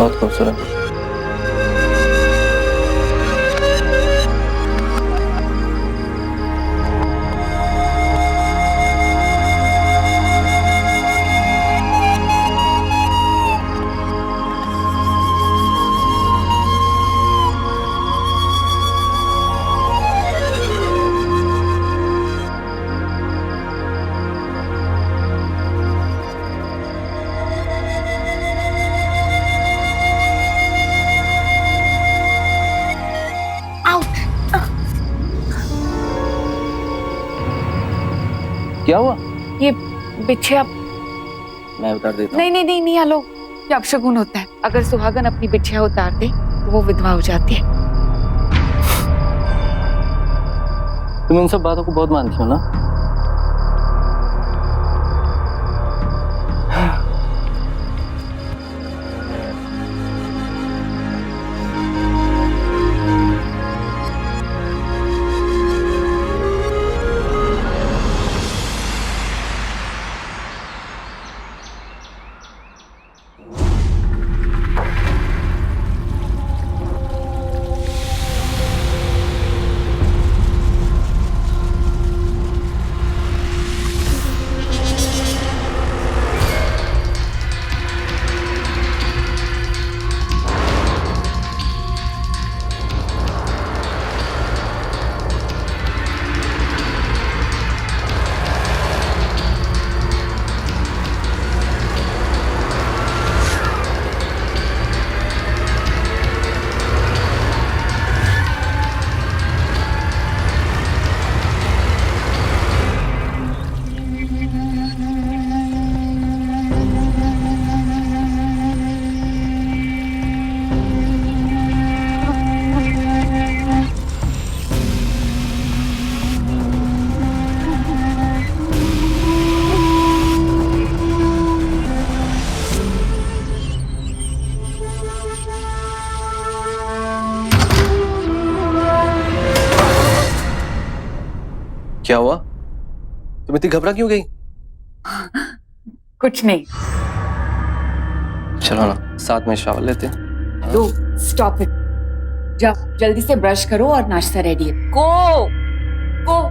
बहुत खूबसूरत। क्या हुआ? ये बिछिया। मैं उतार देता हूँ। नहीं नहीं नहीं नहीं आलोक, ये अपशगुन होता है। अगर सुहागन अपनी बिछिया उतार दे तो वो विधवा हो जाती है। तुम इन सब बातों को बहुत मानती हो ना? क्या हुआ? तुम इतनी घबरा क्यों गई? कुछ नहीं। चलो ना साथ में शावर लेते हैं। दो, स्टॉप इट। जाओ जल्दी से ब्रश करो और नाश्ता रेडी है। गो गो।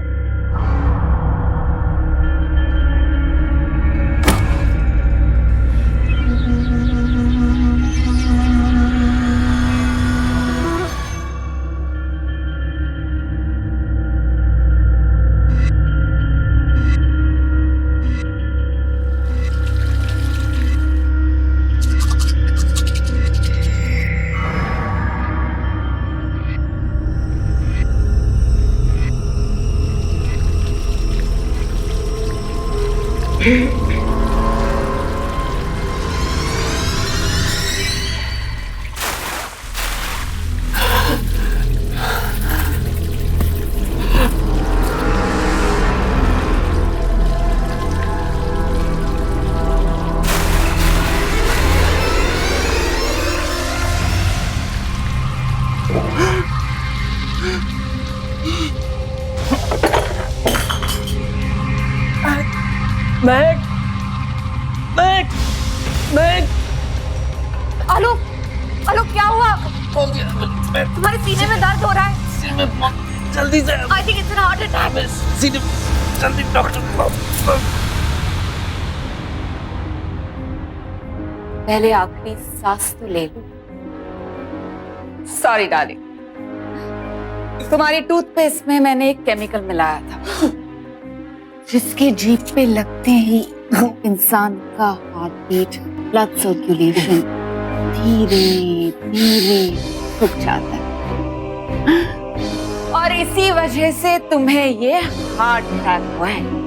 महक, महक, महक। आलोक, आलोक क्या हुआ? तुम्हारे सीने में दर्द हो रहा है। जल्दी से। I think it's an heart attack. जल्दी डॉक्टर को। पहले आखिरी सांस तो ले लो। सॉरी डार्लिंग, तुम्हारी टूथपेस्ट में मैंने एक केमिकल मिलाया था जिसके जीभ पे लगते ही इंसान का हार्ट बीट, ब्लड सर्कुलेशन धीरे धीरे रुक जाता है और इसी वजह से तुम्हें ये हार्ट अटैक हुआ है।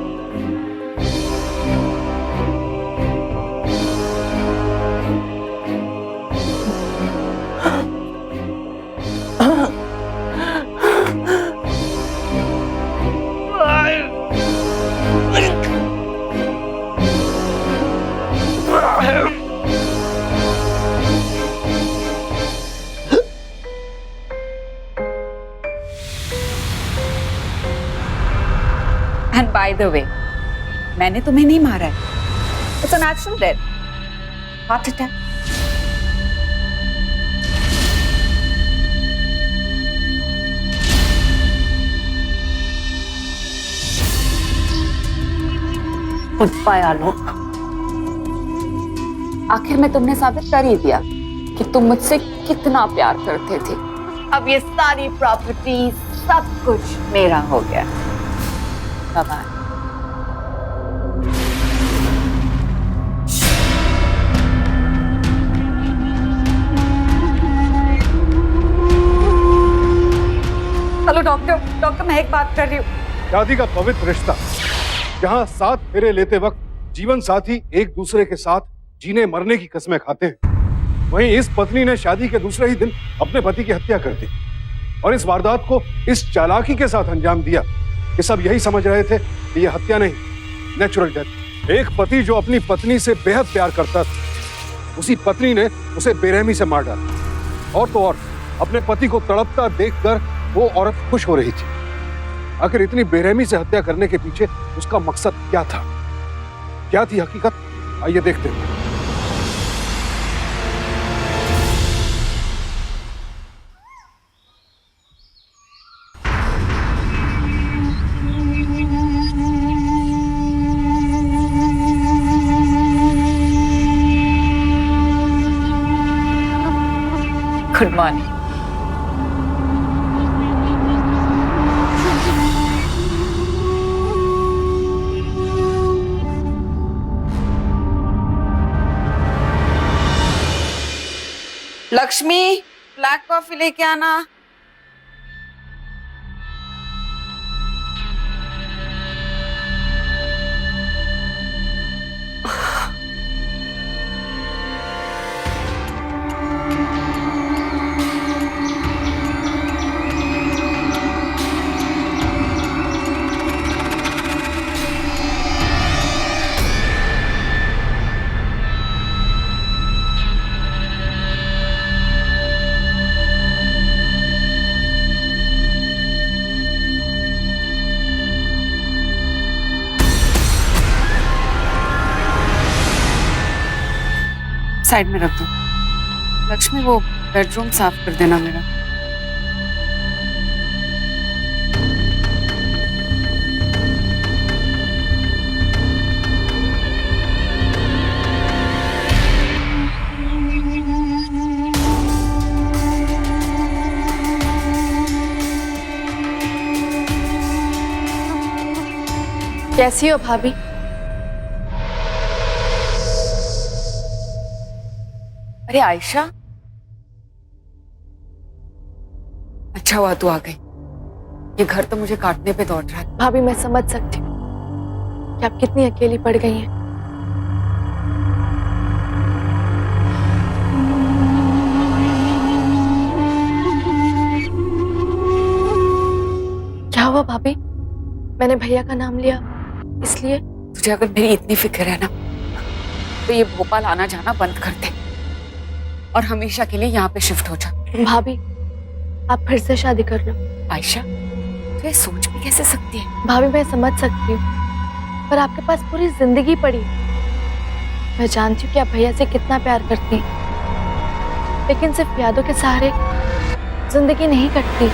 And by the way, मैंने तुम्हें नहीं मारा है। It's a natural death, heart attack. पाया लोग। आखिर में तुमने साबित कर ही दिया कि तुम मुझसे कितना प्यार करते थे। अब ये सारी प्रॉपर्टी सब कुछ मेरा हो गया। बाय। हेलो डॉक्टर मैं एक बात कर रही हूँ। शादी का पवित्र रिश्ता जहाँ 7 फेरे लेते वक्त जीवन साथी एक दूसरे के साथ जीने मरने की कसमें खाते हैं, वहीं इस पत्नी ने शादी के दूसरे ही दिन अपने पति की हत्या कर दी और इस वारदात को इस चालाकी के साथ अंजाम दिया कि सब यही समझ रहे थे कि यह हत्या नहीं, नेचुरल डेथ। एक पति जो अपनी पत्नी से बेहद प्यार करता था, उसी पत्नी ने उसे बेरहमी से मार डाला। और तो और अपने पति को तड़पता देखकर वो औरत खुश हो रही थी। आखिर इतनी बेरहमी से हत्या करने के पीछे उसका मकसद क्या था, क्या थी हकीकत? आइए देखते हैं। Good morning. Lakshmi, black coffee लेके आना। साइड में रख दो। लक्ष्मी, वो बेडरूम साफ कर देना मेरा। कैसी हो भाभी? अरे आयशा, अच्छा हुआ तू आ गई। ये घर तो मुझे काटने पे दौड़ रहा है। भाभी मैं समझ सकती हूँ कि आप कितनी अकेली पड़ गई हैं। क्या हुआ भाभी? मैंने भैया का नाम लिया इसलिए? तुझे अगर मेरी इतनी फिक्र है ना, तो ये भोपाल आना जाना बंद कर दे और हमेशा के लिए यहाँ पे शिफ्ट हो जा। भाभी आप फिर से शादी कर लो। आयशा, तू ये सोच भी कैसे सकती है? भाभी मैं समझ सकती हूँ, पर आपके पास पूरी जिंदगी पड़ी है। मैं जानती हूँ कि आप भैया से कितना प्यार करती हैं, लेकिन सिर्फ यादों के सहारे जिंदगी नहीं कटती।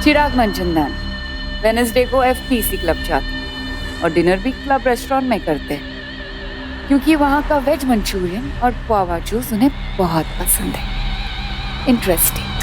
चिराग मंजनदान वेनेसडे को FPC क्लब जाते हैं और डिनर भी क्लब रेस्टोरेंट में करते हैं, क्योंकि वहाँ का वेज मंचूरियन और गुआवा जूस उन्हें बहुत पसंद है। इंटरेस्टिंग।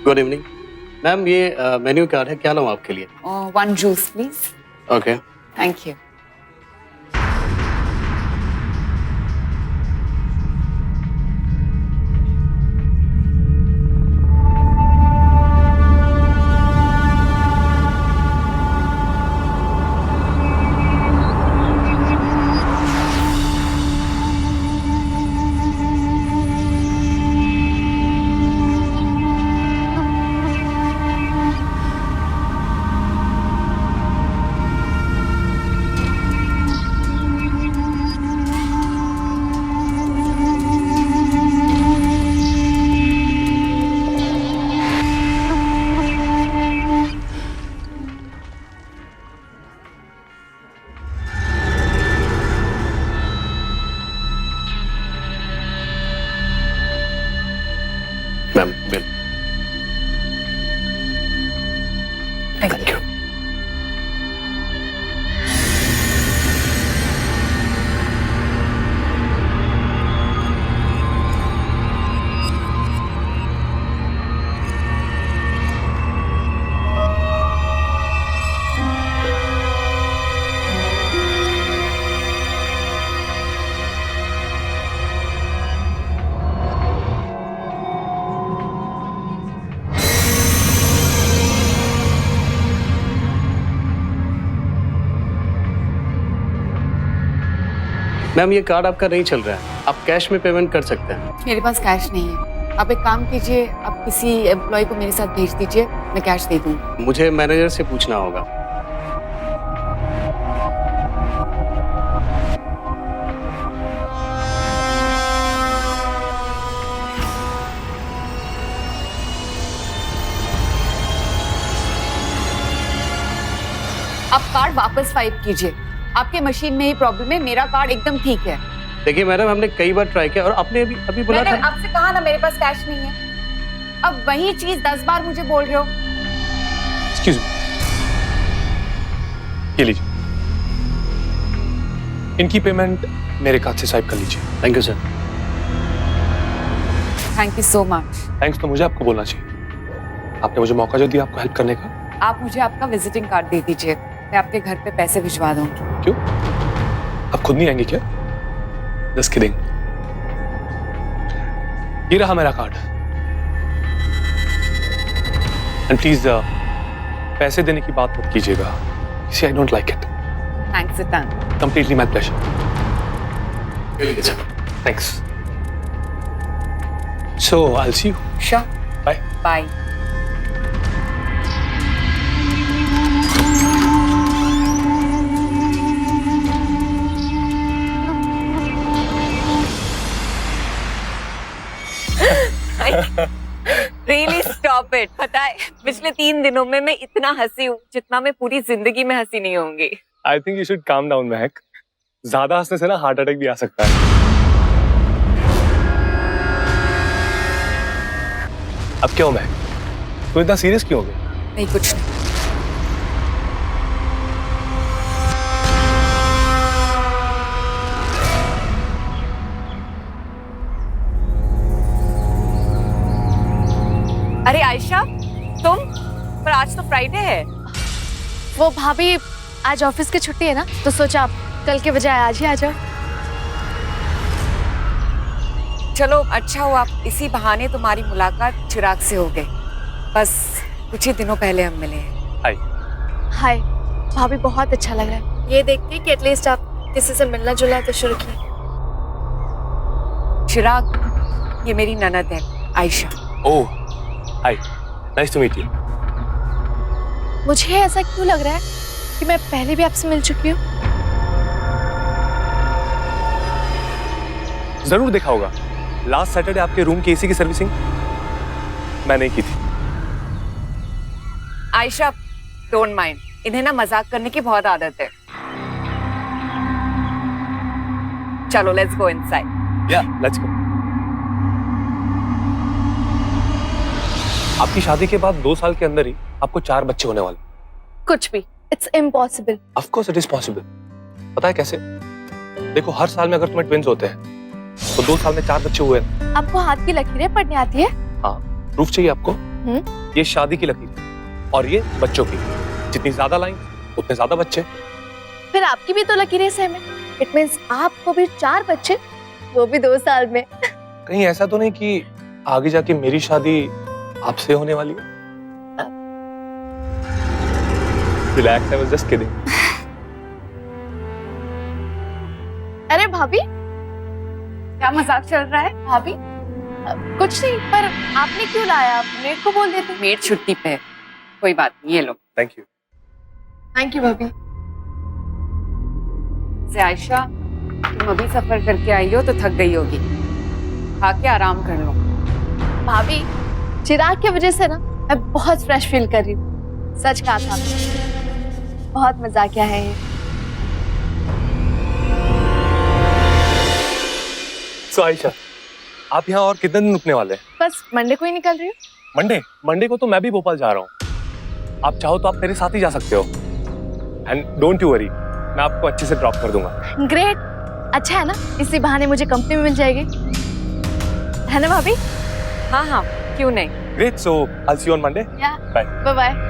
गुड इवनिंग मैम, ये मेन्यू कार्ड है, क्या लाऊं आपके लिए? One juice please. Okay thank you. Ma'am bill. Thank you. Ma'am ये कार्ड आपका नहीं चल रहा है, आप कैश में पेमेंट कर सकते हैं। मेरे पास कैश नहीं है। आप एक काम कीजिए, आप किसी एम्प्लॉय को मेरे साथ भेज दीजिए, मैं कैश दे दूंगी। मुझे मैनेजर से पूछना होगा। आप कार्ड वापस स्वाइप कीजिए। आपके मशीन में ही प्रॉब्लम है, मेरा कार्ड एकदम ठीक है। देखिए मैडम, हमने कई बार ट्राई किया और आपने अभी बोला मैंने था। आपसे कहा ना मेरे पास कैश नहीं है। अब वही चीज 10 बार मुझे बोल रहे हो। एक्सक्यूज मी, ये लीजिए, इनकी पेमेंट मेरे कार्ड से स्वाइप कर लीजिए। Thank you sir. Thank you so much. Thanks तो मुझे आपको बोलना चाहिए, आपने मुझे मौका जो दिया आपको हेल्प करने का। आप मुझे आपका विजिटिंग कार्ड दे दीजिए, मैं आपके घर पे पैसे भिजवा दूंगी। क्यों, आप खुद नहीं आएंगे क्या? Just kidding. ये रहा मेरा कार्ड, एंड प्लीज पैसे देने की बात मत कीजिएगा, I don't like it. Thanks a ton. Completely my pleasure. Thanks. So I will see you. Sure. Bye. Bye. Really stop it. पता है पिछले 3 दिनों में मैं इतना हंसी हूँ जितना मैं पूरी जिंदगी में हंसी नहीं होंगी। I think you should calm down महक, ज्यादा हंसने से ना हार्ट अटैक भी आ सकता है। अब क्यों महक, तू इतना सीरियस क्यों हो गई? नहीं कुछ नहीं। अरे आयशा, तुम? पर आज तो फ्राइडे है। वो भाभी आज ऑफिस की छुट्टी है ना, तो सोचा आप कल के बजाय आज ही आ जाओ। चलो अच्छा हुआ, आप इसी बहाने तुम्हारी मुलाकात चिराग से हो गई। बस कुछ ही दिनों पहले हम मिले हैं। हाय। हाय भाभी, बहुत अच्छा लग रहा है ये देख के कि एटलीस्ट आप किसी से मिलना जुलना तो शुरू किए। चिराग, ये मेरी ननद है आयशा। ओह हाय, नाइस टू मीट यू। मुझे ऐसा क्यों लग रहा है कि मैं पहले भी आपसे मिल चुकी हूँ? जरूर देखा होगा, लास्ट सैटरडे आपके रूम की एसी की सर्विसिंग मैंने की थी। आयशा डोंट माइंड, इन्हें ना मजाक करने की बहुत आदत है। चलो लेट्स गो इनसाइड। या लेट्स गो। आपकी शादी के बाद 2 साल के अंदर ही आपको 4 बच्चे होने वाले। कुछ भी, it's impossible. Of course it is possible. पता है कैसे? देखो, हर साल में अगर तुम्हें ट्विंस होते हैं तो 2 साल में 4 बच्चे हुए। आपको हाथ की लकीरें पढ़नी आती है? हाँ, प्रूफ चाहिए आपको? ये शादी की लकीर है और ये बच्चों की। जितनी ज्यादा लाइन उतने ज्यादा बच्चे। फिर आपकी भी तो लकीरें सेम है। इट मीन्स आपको भी 4 बच्चे, वो भी 2 साल में। कहीं ऐसा तो नहीं कि आगे जाके मेरी शादी आपसे होने वाली है? Relax, I was just kidding. अरे भाभी, क्या मजाक चल रहा है भाभी? कुछ नहीं, पर आपने क्यों लाया? मेड को बोल देते। मेड छुट्टी पे है, कोई बात नहीं, ये लो। Thank you. थैंक यू भाभी। से आयशा, तुम अभी सफर करके आई हो तो थक गई होगी, खा के आराम कर लो। भाभी, चिराग की वजह से ना मैं बहुत फ्रेश फील कर रही हूँ। सच कहा था आपने। बहुत मजाकिया है ये। सो आयशा, आप यहाँ और कितने दिन रुकने वाले हैं? बस मंडे को ही निकल रही हूँ। मंडे को तो मैं भी भोपाल जा रहा हूँ। आप चाहो तो आप मेरे साथ ही जा सकते हो। एंड डोंट यू वरी, मैं आपको अच्छे से ड्रॉप कर दूंगा। ग्रेट, अच्छा है ना, इसी बहाने मुझे कंपनी में मिल जाएगी, है ना भाभी? हाँ हाँ, क्यों नहीं। Great, so I see you on Monday. Bye bye bye.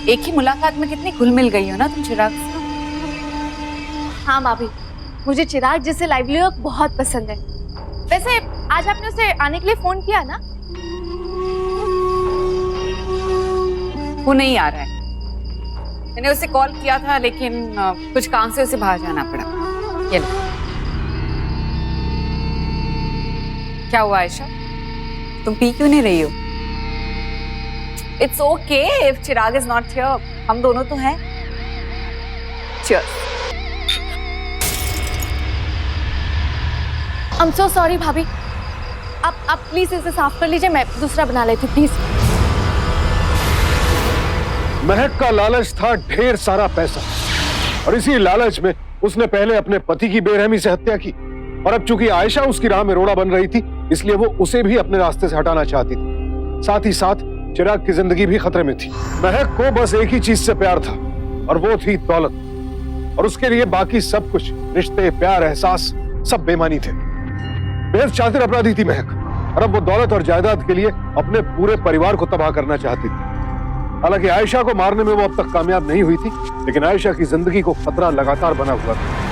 एक ही मुलाकात में कितनी घुल मिल गई हो ना तुम चिराग से। हाँ भाभी, मुझे चिराग जैसे लाइवली लोग बहुत पसंद है। वैसे आज आपने उसे आने के लिए फोन किया ना? वो नहीं आ रहा है। मैंने उसे कॉल किया था लेकिन कुछ काम से उसे बाहर जाना पड़ा। ये लो। क्या हुआ आयशा, तुम पी क्यों नहीं रही हो? It's okay if Chirag is not here, हम दोनों तो हैं। Cheers. I am so sorry भाभी, आप प्लीज इसे साफ कर लीजिए, मैं दूसरा बना लेती हूँ प्लीज। महक का लालच था ढेर सारा पैसा, और इसी लालच में उसने पहले अपने पति की बेरहमी से हत्या की, और अब चूंकि आयशा उसकी राह में रोड़ा बन रही थी, इसलिए वो उसे भी अपने रास्ते से हटाना चाहती थी। साथ ही साथ चिराग की जिंदगी भी खतरे में थी। महक को बस एक ही चीज से प्यार था, और वो थी दौलत, और उसके लिए बाकी सब कुछ, रिश्ते, प्यार, एहसास, सब बेमानी थे। बेहद शातिर अपराधी थी महक, और अब वो दौलत और जायदाद के लिए अपने पूरे परिवार को तबाह करना चाहती थी। हालांकि आयशा को मारने में वो अब तक कामयाब नहीं हुई थी, लेकिन आयशा की जिंदगी को खतरा लगातार बना हुआ था।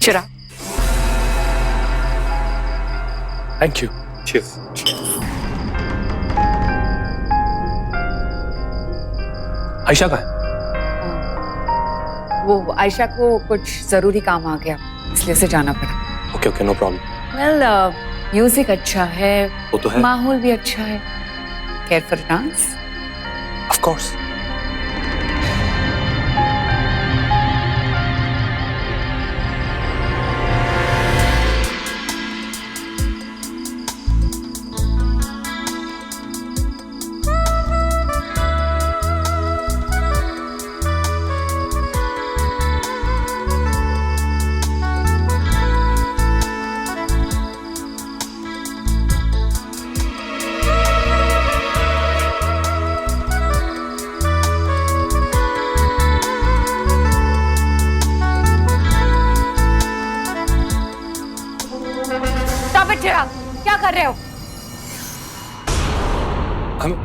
चिराग, थैंक यू। Cheers. आयशा का है? वो आयशा को कुछ जरूरी काम आ गया, इसलिए उसे जाना पड़ा। Okay okay, no problem. Well, music अच्छा है, वो तो है। माहौल भी अच्छा है। Care for dance? Of course. Chirag, क्या कर रहे हो?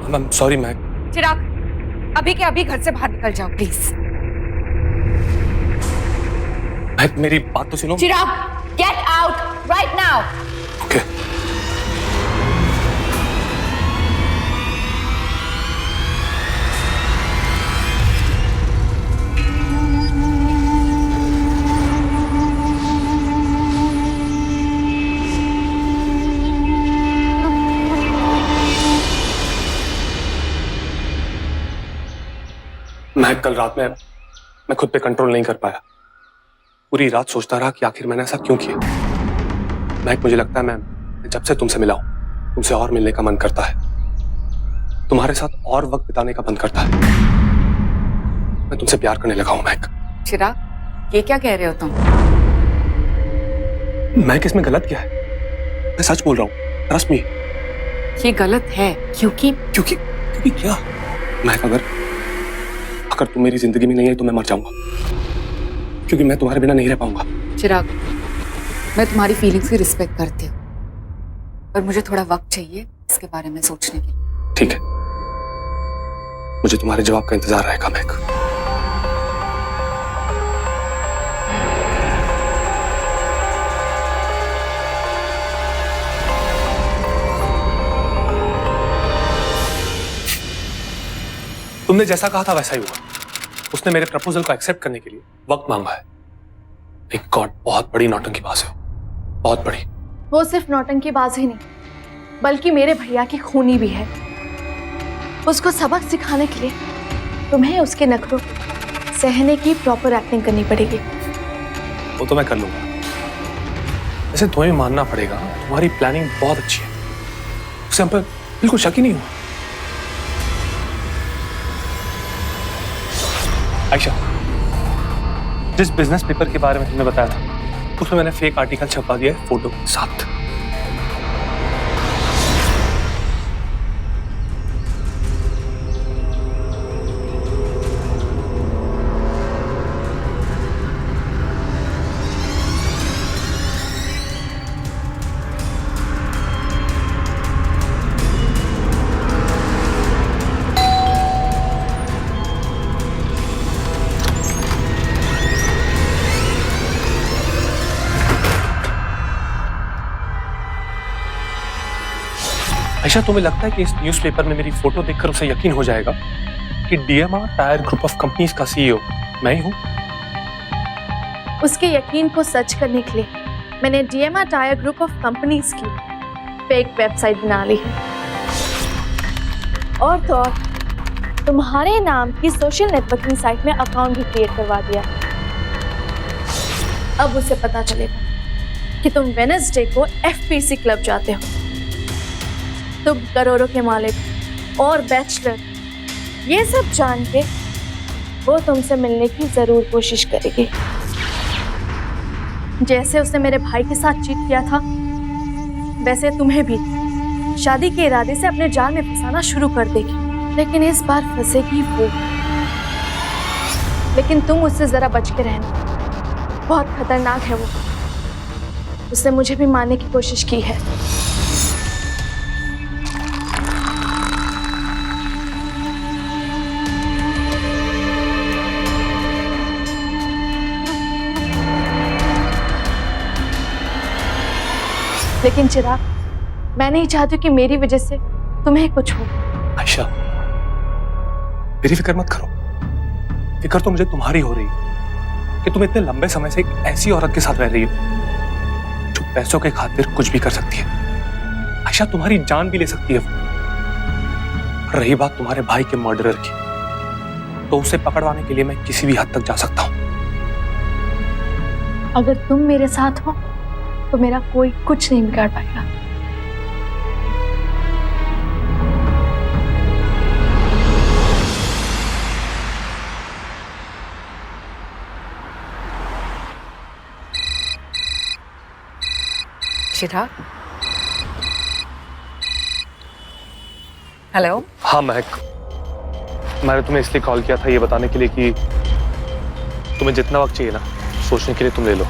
I'm sorry महक। चिराग, अभी के अभी घर से बाहर निकल जाओ प्लीज। महक, मेरी बात तो सुनो। Chirag, get out right now. Okay. मैं कल रात में मैं खुद पे कंट्रोल नहीं कर पाया। पूरी रात सोचता रहा कि आखिर मैंने ऐसा क्यों किया। मुझे लगता है मैं जब से तुमसे मिला हूं, तुमसे और मिलने का मन करता है, तुम्हारे साथ और वक्त बिताने का मन करता है। मैं तुमसे प्यार करने लगा हूं महक। चिराग, ये क्या कह रहे हो तुम? महक, इसमें गलत क्या है? मैं सच बोल रहा हूं, ट्रस्ट मी। ये गलत है क्योंकि क्या? महक, अगर तुम मेरी जिंदगी में नहीं है तो मैं मर जाऊंगा, क्योंकि मैं तुम्हारे बिना नहीं रह पाऊंगा। चिराग, मैं तुम्हारी फीलिंग्स की रिस्पेक्ट करती हूँ, पर मुझे थोड़ा वक्त चाहिए इसके बारे में सोचने के लिए। ठीक है, मुझे तुम्हारे जवाब का इंतजार रहेगा महक। तुमने जैसा कहा था वैसा ही हुआ। उसने मेरे प्रपोजल को एक्सेप्ट करने के लिए वक्त मांगा है। एक गॉड, बहुत बड़ी नौटंकीबाज है, बहुत बड़ी। वो सिर्फ नौटंकीबाज ही नहीं, बल्कि मेरे भैया की खूनी भी है। उसको सबक सिखाने के लिए तुम्हें उसके नखरों सहने की प्रॉपर एक्टिंग करनी पड़ेगी। वो तो मैं कर लूंगा। वैसे तुम्हें मानना पड़ेगा, तुम्हारी प्लानिंग बहुत अच्छी है, उससे हम पर बिल्कुल शक ही नहीं हुआ। आयशा, जिस बिजनेस पेपर के बारे में तुमने बताया था, उसमें मैंने फेक आर्टिकल छपवा दिया है फोटो के साथ। आयशा, तुम्हें लगता है कि इस न्यूज़पेपर में मेरी फोटो देखकर उसे यकीन हो जाएगा कि DMR tyre group of companies का सीईओ मैं ही हूं? उसके यकीन को सच करने के लिए मैंने DMR tyre group of companies की फेक वेबसाइट बना ली है, और तो और तुम्हारे नाम की सोशल नेटवर्किंग साइट में अकाउंट भी क्रिएट करवा दिया। अब उसे पता चलेगा कि तुम वेडनेसडे को एफपीसी क्लब जाते हो। तुम करोड़ों के मालिक और बैचलर, ये सब जान के वो तुमसे मिलने की जरूर कोशिश करेगी। जैसे उसने मेरे भाई के साथ चीट किया था, वैसे तुम्हें भी शादी के इरादे से अपने जाल में फंसाना शुरू कर देगी। लेकिन इस बार फंसेगी वो। लेकिन तुम उससे जरा बच के रहना, बहुत खतरनाक है वो। उसने मुझे भी मारने की कोशिश की है। लेकिन चिराग, मैं नहीं चाहती कि मेरी वजह से तुम्हें कुछ हो। आयशा, मेरी फिक्र मत करो। फिक्र तो मुझे तुम्हारी हो रही है कि तुम इतने लंबे समय से एक ऐसी औरत के साथ रह रही हो जो पैसों के खातिर कुछ भी कर सकती है। आयशा, तुम्हारी जान भी ले सकती है वो। रही बात तुम्हारे भाई के मर्डरर की, तो उसे पकड़वाने के लिए मैं किसी भी हद तक जा सकता हूं। अगर तुम मेरे साथ हो तो मेरा कोई कुछ नहीं बिगाड़ पाएगा। चिराग, हेलो। हाँ महक, मैंने तुम्हें इसलिए कॉल किया था ये बताने के लिए कि तुम्हें जितना वक्त चाहिए ना सोचने के लिए तुम ले लो।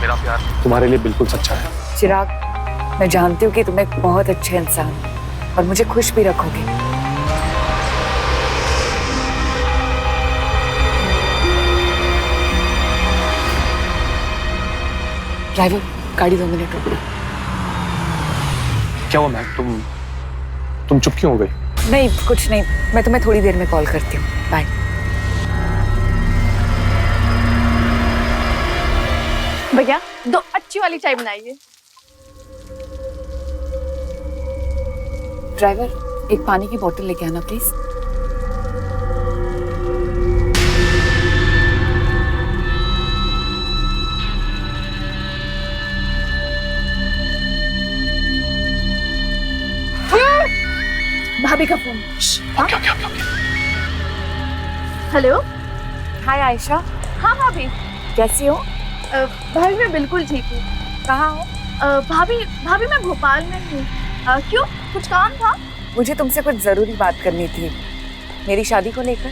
मेरा प्यार तुम्हारे लिए बिल्कुल सच्चा है। चिराग, मैं जानती हूँ कि तुम एक बहुत अच्छे इंसान हो और मुझे खुश भी रखोगे। ड्राइवर, गाड़ी 2 मिनट रुक। क्या हुआ महक, तुम चुप क्यों हो गई? नहीं, कुछ नहीं, मैं तुम्हें थोड़ी देर में कॉल करती हूँ। बाय। भैया, 2 अच्छी वाली चाय बनाइए। ड्राइवर, एक पानी की बोतल लेके आना प्लीज। भाभी का phone. Okay okay okay okay. Hello. Hi Ayesha, हाँ भाभी। कैसी हो? भाभी मैं बिल्कुल ठीक हूँ। कहाँ हो? भाभी मैं भोपाल में हूँ। क्यों, कुछ काम था? मुझे तुमसे कुछ जरूरी बात करनी थी, मेरी शादी को लेकर।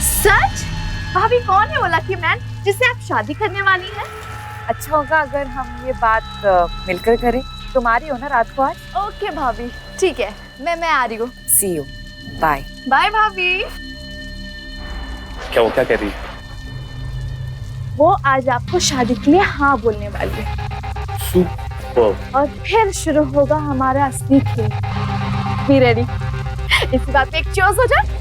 सच? भाभी कौन है वो लकी मैन जिससे आप शादी करने वाली हैं? अच्छा होगा अगर हम ये बात मिलकर करें। तुम आ रही हो ना रात को आज? ओके भाभी, ठीक है, मैं आ रही हूँ। सी यू, बाय। बाय भाभी। क्या वो क्या कह रही है? वो आज आपको शादी के लिए हाँ बोलने वाली है सुपर। और फिर शुरू होगा हमारा असली खेल। Be ready. इसी बात पे एक चोस हो जाए।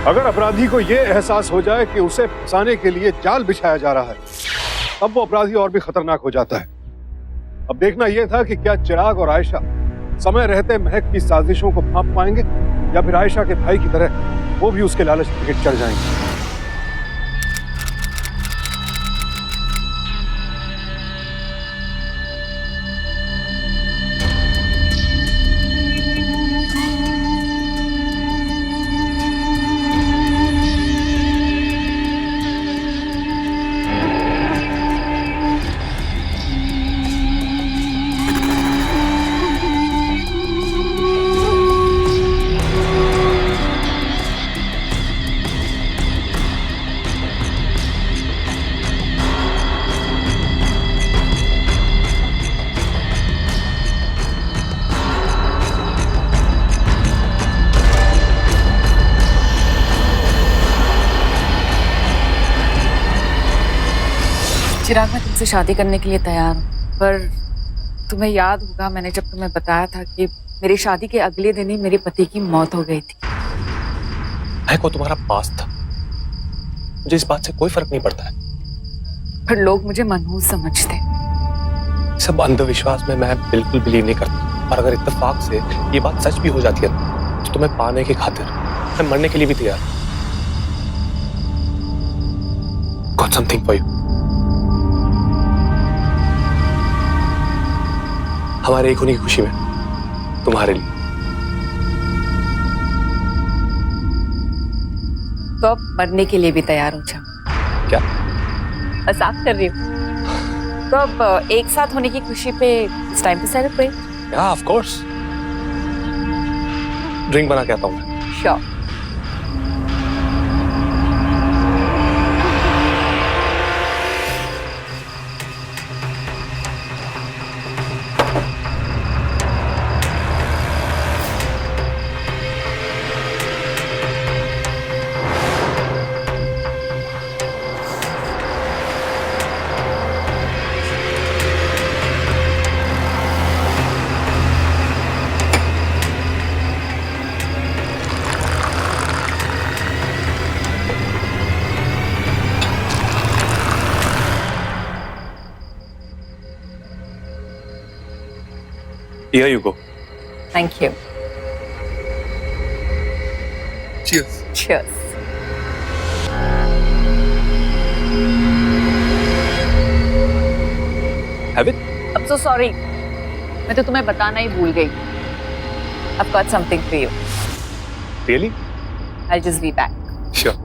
अगर अपराधी को यह एहसास हो जाए कि उसे फंसाने के लिए जाल बिछाया जा रहा है, तब वो अपराधी और भी खतरनाक हो जाता है। अब देखना यह था कि क्या चिराग और आयशा समय रहते महक की साजिशों को भांप पाएंगे या फिर आयशा के भाई की तरह वो भी उसके लालच में चढ़ जाएंगे। चिराग, मैं तुमसे शादी करने के लिए तैयार हूँ, पर तुम्हें याद होगा मैंने जब तुम्हें बताया था कि मेरी शादी के अगले दिन ही मेरे पति की मौत हो गई थी। महक, वो तुम्हारा पास था, मुझे इस बात से कोई फर्क नहीं पड़ता है। पर लोग मुझे मनहूस समझते। सब अंधविश्वास में मैं बिल्कुल बिलीव नहीं करता, और अगर इत्तेफाक से ये बात सच भी हो जाती है तो तुम्हें पाने की खातिर मैं मरने के लिए भी तैयार। Got something for you। हमारे एक होने की खुशी में तुम्हारे लिए। तो अब मरने के लिए भी तैयार हो जाओ। क्या? मजाक कर रही हूँ। तो अब एक साथ होने की खुशी पे इट्स टाइम टू सेलिब्रेट। या ऑफ कोर्स। ड्रिंक बना के आता हूँ मैं। Sure. Here you go. Thank you. Cheers. Cheers. Have it? I'm so sorry. मैं तो तुम्हें बताना ही भूल गई। I've got something for you. Really? I'll just be back. Sure.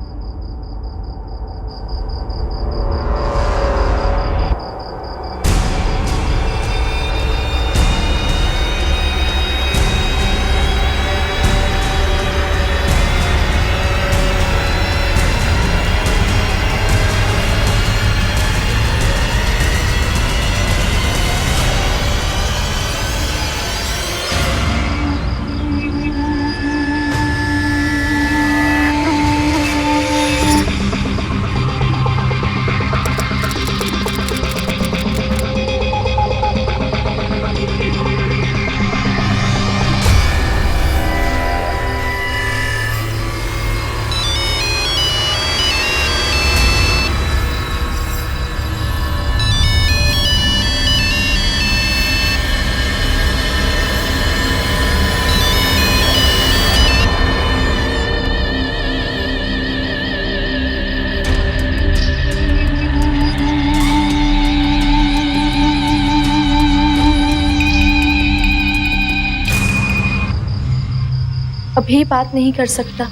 अभी बात नहीं कर सकता,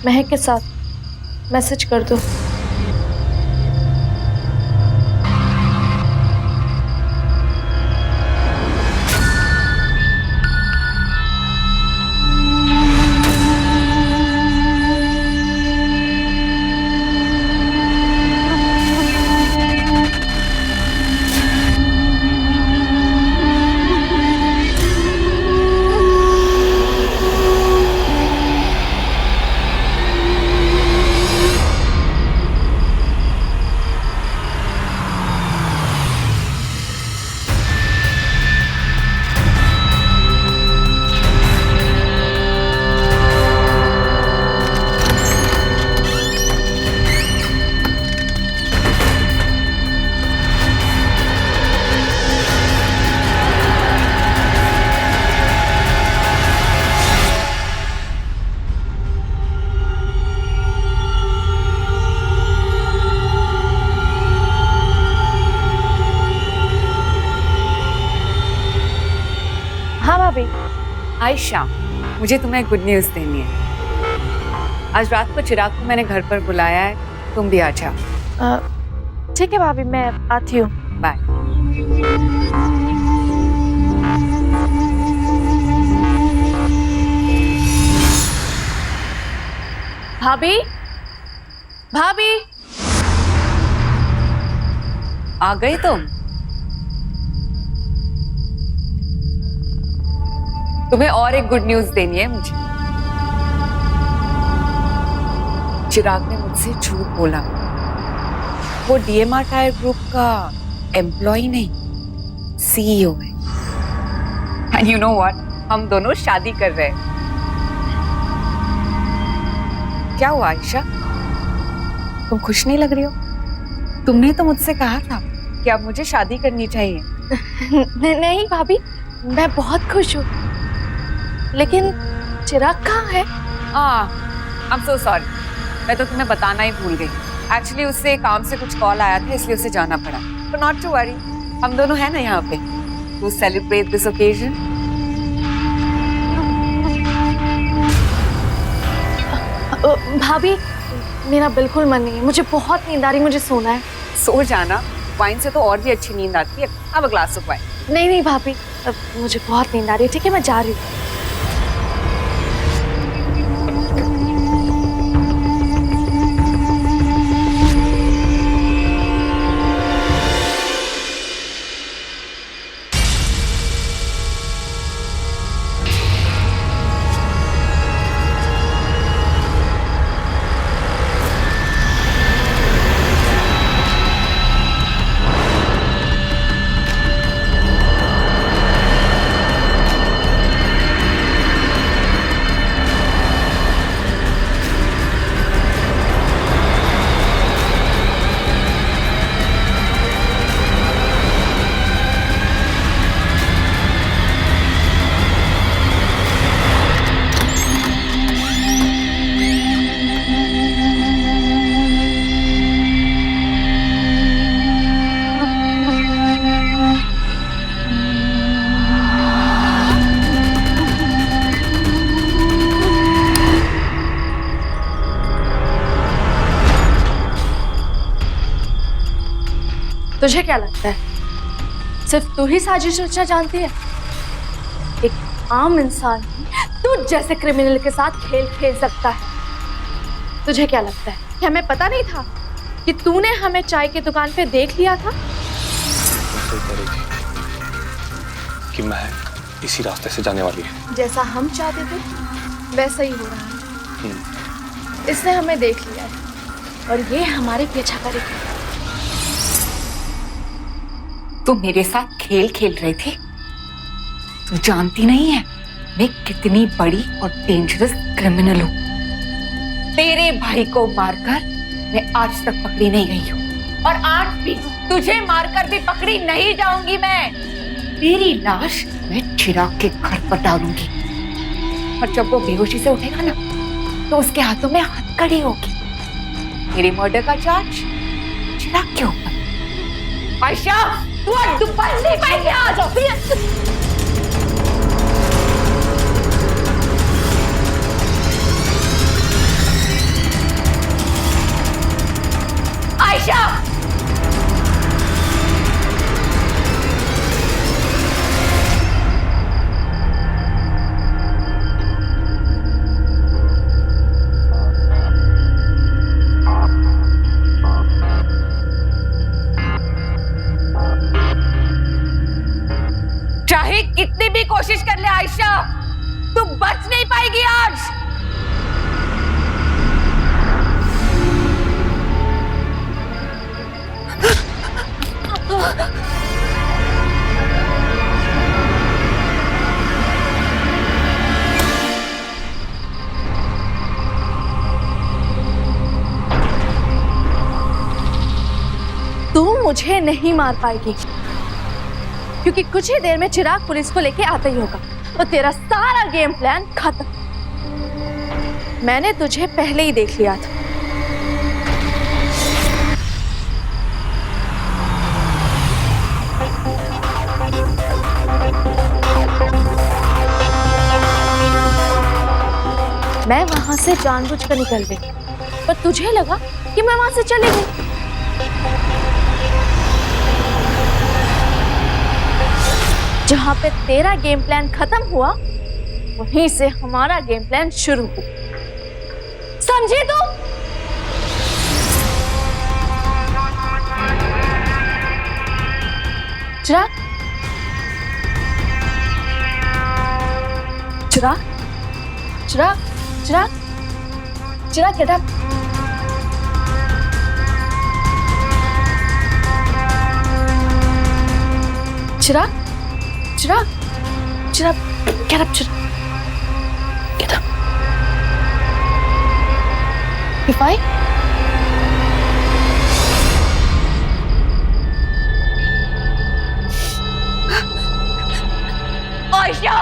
महक के साथ मैसेज कर दो। हाँ भाभी। आयशा, मुझे तुम्हें गुड न्यूज़ देनी है। आज रात को चिराग को मैंने घर पर बुलाया है, तुम भी आ जाओ। ठीक है भाभी, मैं आती हूँ। बाय। भाभी, भाभी, आ गई तुम? तुम्हें और एक गुड न्यूज़ देनी है मुझे। चिराग ने मुझसे झूठ बोला। वो डीएमआर टायर ग्रुप का एम्प्लॉय नहीं, सीईओ है। एंड यू नो व्हाट, हम दोनों शादी कर रहे हैं। क्या हुआ आयशा, तुम खुश नहीं लग रही हो? तुमने तो मुझसे कहा था कि अब मुझे शादी करनी चाहिए। नहीं भाभी, मैं बहुत खुश हूँ, लेकिन चिराग कहाँ है? आई एम सो सॉरी, मैं तो तुम्हें बताना ही भूल गई। एक्चुअली उससे काम से कुछ कॉल आया था, इसलिए उसे जाना पड़ा। बट नॉट टू वरी, हम दोनों हैं ना यहाँ पे टू सेलिब्रेट दिस ओकेजन। भाभी, मेरा बिल्कुल मन नहीं है, मुझे बहुत नींद आ रही, मुझे सोना है। सो जाना, वाइन से तो और भी अच्छी नींद आती है। अब ग्लास ऑफ वाइन। नहीं नहीं भाभी, मुझे बहुत नींद आ रही है। ठीक है, मैं जा रही हूँ। तुझे क्या लगता है सिर्फ तू ही साजिश रचना जानती है? एक आम इंसान तू जैसे क्रिमिनल के साथ खेल खेल सकता है। तुझे क्या लगता है कि हमें पता नहीं था कि तूने हमें चाय की दुकान पे देख लिया था? सही कह रही थी कि महक इसी रास्ते से जाने वाली है। जैसा हम चाहते थे वैसा ही हो रहा है। इसने हमें देख लिया है और ये हमारे पीछा करेगी। तू मेरे साथ खेल खेल रहे थे। तू जानती नहीं है मैं कितनी बड़ी और डेंजरस क्रिमिनल हूँ। तेरे भाई को मारकर मैं आज तक पकड़ी नहीं गई हूँ और आज भी तुझे मारकर भी पकड़ी नहीं जाऊंगी मैं। तेरी लाश मैं चिराग के घर पर डालूंगी और जब वो बेहोशी से उठेगा ना तो उसके हाथों में हथकड़ी होगी। मेरे मर्डर का चार्ज चिराग के ऊपर। आयशा तू आज दोपहर नहीं पाएगी। आ जाओ आयशा। चाहे कितनी भी कोशिश कर ले आयशा, तू बच नहीं पाएगी आज। तू मुझे नहीं मार पाएगी क्योंकि कुछ ही देर में चिराग पुलिस को लेके आता ही होगा तो तेरा सारा गेम प्लान खत्म। मैंने तुझे पहले ही देख लिया था। मैं वहां से जानबूझकर निकल गई पर तुझे लगा कि मैं वहां से चली गई। जहां पे तेरा गेम प्लान खत्म हुआ वहीं से हमारा गेम प्लान शुरू हुआ। समझी तू? चिराग, चिराग, चिराग, चिराग, चिराग, get up. Chirag, Chirag, Chirag, get up, Chirag, get up. You fine? Ayesha,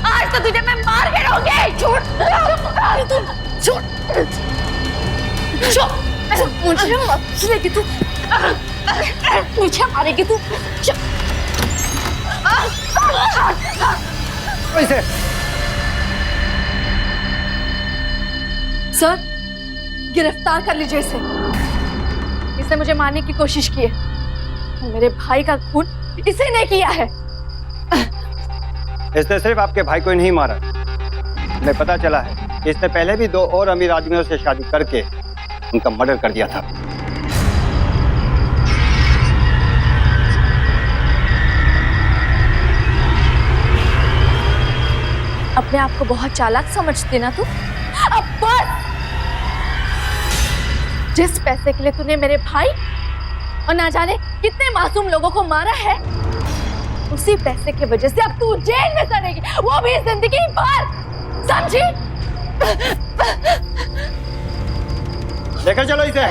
आज तो तुझे मैं मार के रहूंगी। झूठ, झूठ, झूठ। मुझे मारेगी तू, मुझे मारेगी तू। सर, गिरफ्तार कर लीजिए इसे। इसने मुझे मारने की कोशिश की है। मेरे भाई का खून इसी ने किया है। इसने सिर्फ आपके भाई को ही नहीं मारा। हमें पता चला है कि इसने पहले भी 2 और अमीर आदमियों से शादी करके उनका मर्डर कर दिया था। अपने आप को बहुत चालाक समझती ना तू? अब बस! जिस पैसे के लिए तूने मेरे भाई और ना जाने कितने मासूम लोगों को मारा है, उसी पैसे की वजह से अब तू जेल में सड़ेगी, वो भी जिंदगी भर। समझी? लेकर चलो इसे।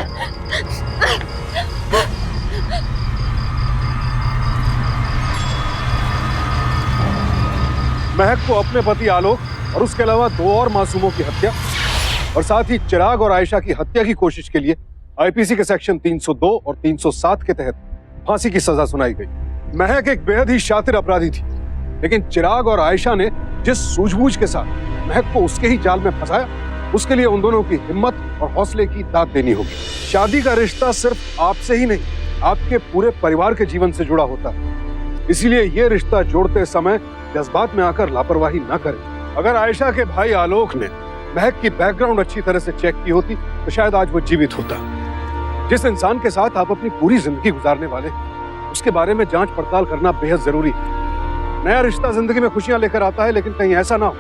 महक को अपने पति आलोक और उसके अलावा 2 और मासूमों की हत्या और साथ ही चिराग और आयशा की हत्या की कोशिश के लिए आईपीसी के सेक्शन 302 और 307 के तहत फांसी की सजा सुनाई गई। महक एक बेहद ही शातिर अपराधी थी, लेकिन चिराग और आयशा ने जिस सूझबूझ के साथ महक को उसके ही जाल में फंसाया, उसके लिए उन दोनों की हिम्मत और हौसले की दाद देनी होगी। शादी का रिश्ता सिर्फ आपसे ही नहीं आपके पूरे परिवार के जीवन से जुड़ा होता है। इसीलिए ये रिश्ता जोड़ते समय जज्बात में आकर लापरवाही न करें। अगर आयशा के भाई आलोक ने महक की बैकग्राउंड अच्छी तरह से चेक की होती तो शायद आज वो जीवित होता। जिस इंसान के साथ आप अपनी पूरी जिंदगी गुजारने वाले हैं, उसके बारे में जांच पड़ताल करना बेहद जरूरी है। नया रिश्ता जिंदगी में खुशियां लेकर आता है, लेकिन कहीं ऐसा ना हो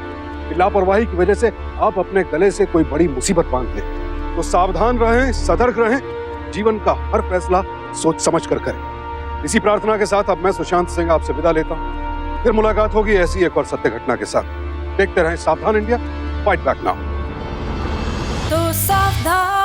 कि लापरवाही की वजह से आप अपने गले से कोई बड़ी मुसीबत बांध लें। तो सावधान रहें, सतर्क रहें, जीवन का हर फैसला सोच समझ कर करें। इसी प्रार्थना के साथ अब मैं सुशांत सिंह आपसे विदा लेता हूँ। फिर मुलाकात होगी ऐसी एक और सत्य घटना के साथ। देखते रहें सावधान इंडिया, फाइट बैक नाउ। तो सावधान